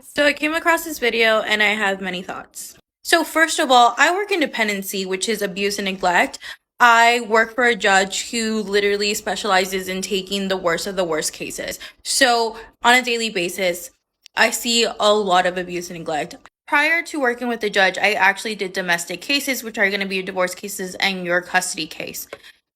So I came across this video and I have many thoughts. So first of all, I work in dependency, which is abuse and neglect. I work for a judge who literally specializes in taking the worst of the worst cases. So on a daily basis, I see a lot of abuse and neglect. Prior to working with the judge, I actually did domestic cases, which are going to be divorce cases and your custody case.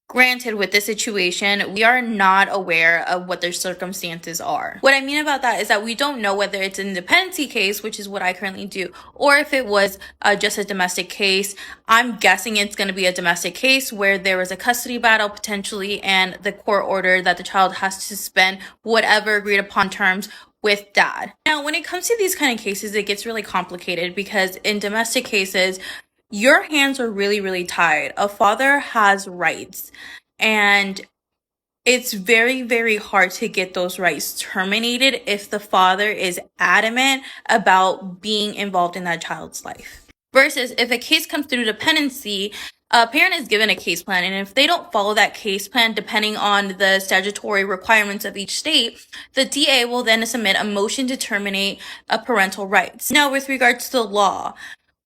Granted, with this situation, we are not aware of what their circumstances are. What I mean about that is that we don't know whether it's an dependency case, which is what I currently do, or if it was just a domestic case. I'm guessing it's going to be a domestic case where there was a custody battle potentially, and the court ordered that the child has to spend whatever agreed upon terms with dad. Now, when it comes to these kind of cases, it gets really complicated because in domestic cases, your hands are really, really tied. A father has rights, and it's very, very hard to get those rights terminated if the father is adamant about being involved in that child's life. Versus if a case comes through dependency, a parent is given a case plan, and if they don't follow that case plan, depending on the statutory requirements of each state, the DA will then submit a motion to terminate a parental rights. Now, with regards to the law,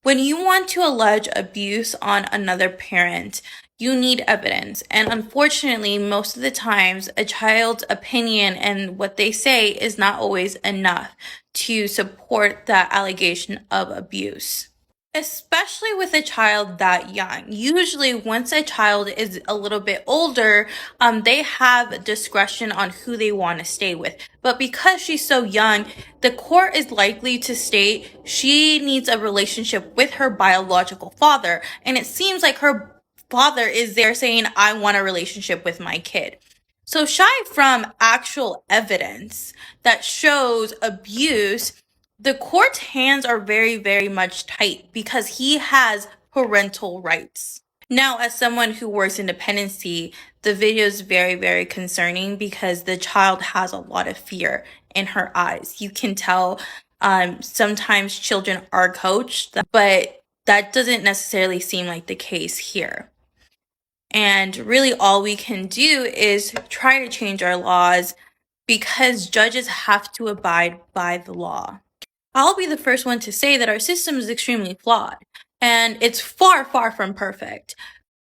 when you want to allege abuse on another parent, you need evidence. And unfortunately, most of the times, a child's opinion and what they say is not always enough to support that allegation of abuse. Especially with a child that young. Usually, once a child is a little bit older, they have discretion on who they want to stay with. But because she's so young, the court is likely to state she needs a relationship with her biological father. And it seems like her father is there saying, I want a relationship with my kid. So, shy from actual evidence that shows abuse, the court's hands are very, very much tight because he has parental rights. Now, as someone who works in dependency, the video is very, very concerning because the child has a lot of fear in her eyes. You can tell sometimes children are coached, but that doesn't necessarily seem like the case here. And really, all we can do is try to change our laws because judges have to abide by the law. I'll be the first one to say that our system is extremely flawed and it's far, far from perfect.